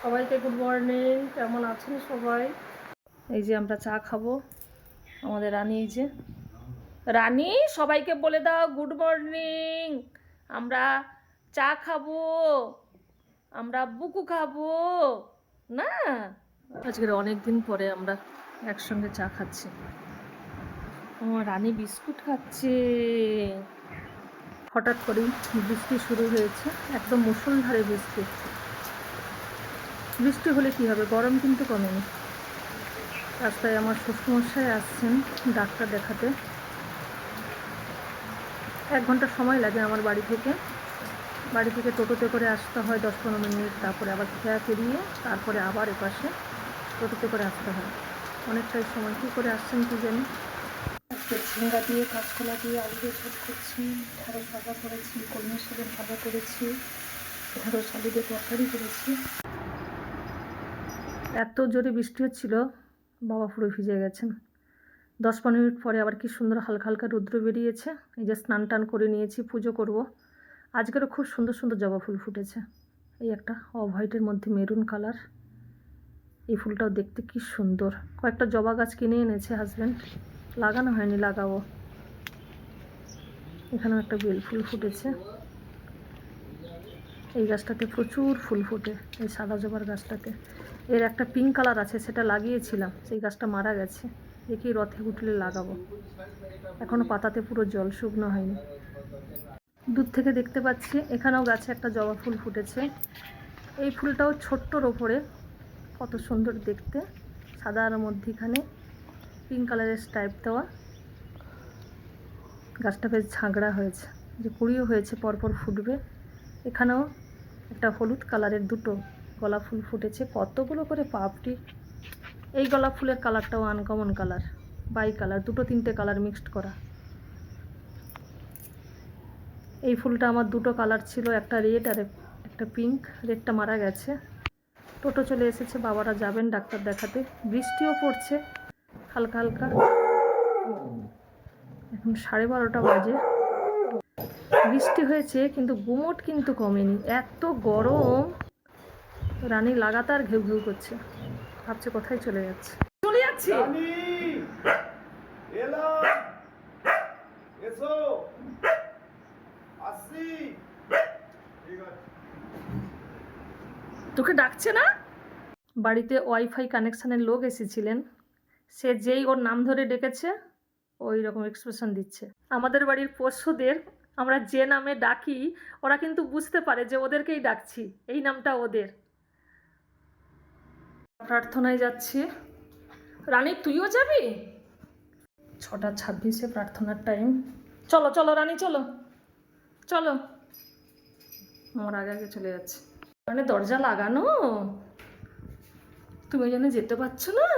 সবাইকে good morning. কেমন আছেন সবাই? এই যে আমরা চা খাবো। আমাদের রানী, এই যে রানী, সবাইকে বলে দাও গুড মর্নিং। আমরা চা খাবো, আমরা বুকু খাবো না। আজকের অনেক দিন পরে আমরা একসঙ্গে চা খাচ্ছি। আমার রানী বিস্কুট খাচ্ছে। হঠাৎ করেই বৃষ্টি শুরু হয়েছে, একদম মুষলধারে বৃষ্টি। বৃষ্টি হলে কী হবে, গরম কিন্তু কমেনি। রাস্তায় আমার শ্বশুরমশাই আসছেন ডাক্তার দেখাতে। 1 ঘন্টা সময় লাগে আমার বাড়ি থেকে টোটোতে করে আসতে হয় 10-15 মিনিট, তারপরে আবার খেয়া পেরিয়ে তারপরে আবার এপাশে টোটোতে করে আসতে হয়। অনেকটাই সময়। কী করে আসছেন কি জানি। আজকে ঝিঙ্গা দিয়ে, কাঁচকলা দিয়ে আলু দিয়ে ঝোল করছি, ঢেঁড়স ভাজা করেছি, কলমি শাকের ভাজা করেছি, ঢেঁড়স আলু দিয়ে তরকারি করেছি। এত জোরে বৃষ্টি হচ্ছিল, বাবা পুরো ভিজে গেছেন। 10-15 মিনিট পরে আবার কি সুন্দর হালকা হালকা রৌদ্র বেরিয়েছে। এই যে স্নান টান করে নিয়েছি, পুজো করব। আজকেরও খুব সুন্দর সুন্দর জবা ফুল ফুটেছে। এই একটা অফ হোয়াইটের মধ্যে মেরুন কালার, এই ফুলটাও দেখতে কি সুন্দর। কয়েকটা জবা গাছ কিনে এনেছে হাজব্যান্ড, লাগানো হয়নি, লাগাবো। এখানেও একটা বেল ফুল ফুটেছে। এই গাছটাতে প্রচুর ফুল ফোটে, এই সাদা জবার গাছটাতে। এর একটা পিঙ্ক কালার আছে, সেটা লাগিয়েছিলাম, সেই গাছটা মারা গেছে। দেখি রথে উঠলে লাগাবো। এখনও পাতাতে পুরো জল, শুকনো হয়নি। দূর থেকে দেখতে পাচ্ছি এখানেও গাছে একটা জবা ফুল ফুটেছে। এই ফুলটাও ছোট্টর ওপরে, কত সুন্দর দেখতে, সাদার মধ্যেখানে পিঙ্ক কালারের স্ট্রাইপ দেওয়া। গাছটা বেশ ঝাঁকড়া হয়েছে, যে কুড়িও হয়েছে, পরপর ফুটবে। এখানেও একটা হলুদ কালারের দুটো গোলাপ ফুল ফুটেছে, কতগুলো করে পাপড়ি। এই গোলাপ ফুলের কালারটাও আনকমন কালার, বাই কালার, 2-3টে কালার মিক্সড করা। এই ফুলটা আমার 2টো কালার ছিল, একটা রেড আর একটা পিঙ্ক। রেডটা মারা গেছে। টোটো চলে এসেছে, বাবারা যাবেন ডাক্তার দেখাতে। বৃষ্টিও পড়ছে হালকা হালকা। এখন 12:30 বাজে। বৃষ্টি হয়েছে কিন্তু গুমোট কিন্তু কমেনি, এত গরম। রানী লাগাতার ঘেউ ঘেউ করছে, ভাবছে কোথায় চলে যাচ্ছে। চলে যাচ্ছে। তোকে ডাকছে না? বাড়িতে ওয়াইফাই কানেকশানের লোক এসেছিলেন, সে যেই ওর নাম ধরে ডেকেছে ওই রকম এক্সপ্রেশন দিচ্ছে। আমাদের বাড়ির পোষ্যদের আমরা যে নামে ডাকি, ওরা কিন্তু বুঝতে পারে যে ওদেরকেই ডাকছি, এই নামটা ওদের। প্রার্থনায় যাচ্ছি। রানী, তুইও যাবি? 6:26 প্রার্থনার টাইম। চলো চলো রানী, চলো চলো। আমার আগে আগে চলে যাচ্ছে। মানে দরজা লাগানো, তুমি ওই জন্য যেতে পারছো না।